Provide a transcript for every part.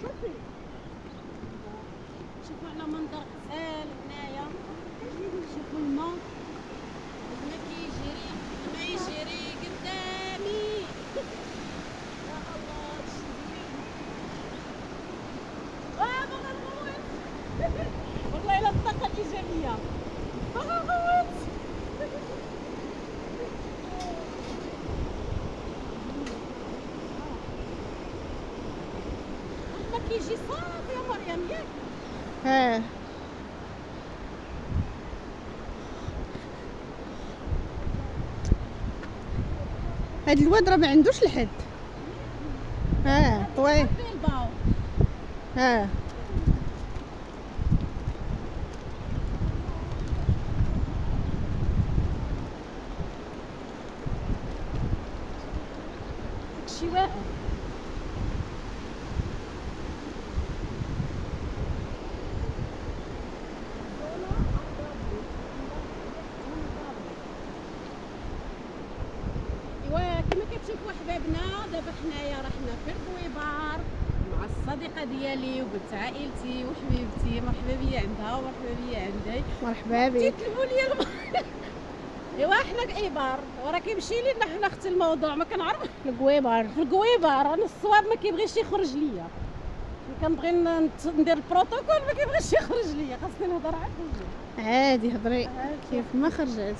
شوفي شوفوا على منظر غزال هنايا. شوفوا الماء كيجري، الماء يجري قدامي. يا الله شي زوين. باغا نغوت والله الا الطاقة الإيجابية. باغا نغوت. الماء كيجي صافي يا مريم ياك. هاد الواد راه ما عندوش الحد. طويل. داكشي واعر. ايوا كما كتشوفوا احبابنا دابا حنايا راه حنا في البويبار مع الصديقه ديالي وبنت عائلتي وحبيبتي. مرحبا بيا عندها ومرحبا بيا عندي. مرحبا بك. تيطلبوا لي ايوا حنا في ايبار وراه كيمشي لينا حنا اختي الموضوع ما كنعرف. القويبار في القويبار انا الصواب ما كيبغيش يخرج ليا. كنبغي ندير البروتوكول ما كيبغيش يخرج ليا. خاصني نهضر عاد عادي هضري كيف ما خرجت.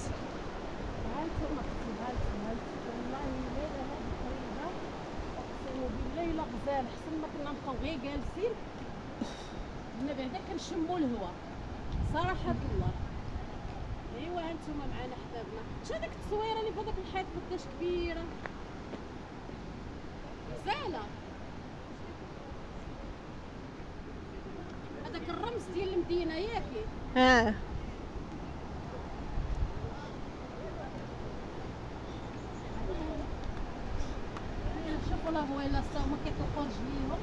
بالليل غزال حسن ما كنا نبقاو غير جالسين. حنا بعدا كنشموا الهواء صراحة الله. ايوا هانتوما معنا حبابنا. شوف ديك التصويره اللي في هذاك الحيط قداش كبيره غزاله. هذاك الرمز ديال المدينه ياكي. شوفوا لا هو الا صاو ما كيطلقوش ليهم.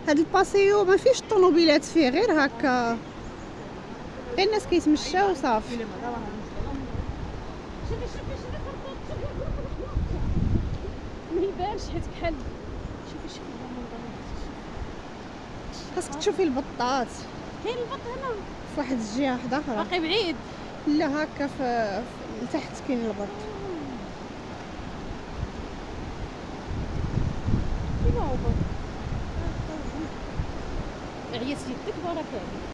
هاد الباسيو ما فيش الطوموبيلات فيه غير هكا، غير الناس كيتمشاو صافي. شوفي ما يبانش حيت كحل. شوفي خاصك تشوفي البطات. كاين البط هنا في واحد الجهه واحده اخرى. باقي بعيد. لا هكا في لتحت كاين البط. فين هو البط؟ عيات يدك بركه.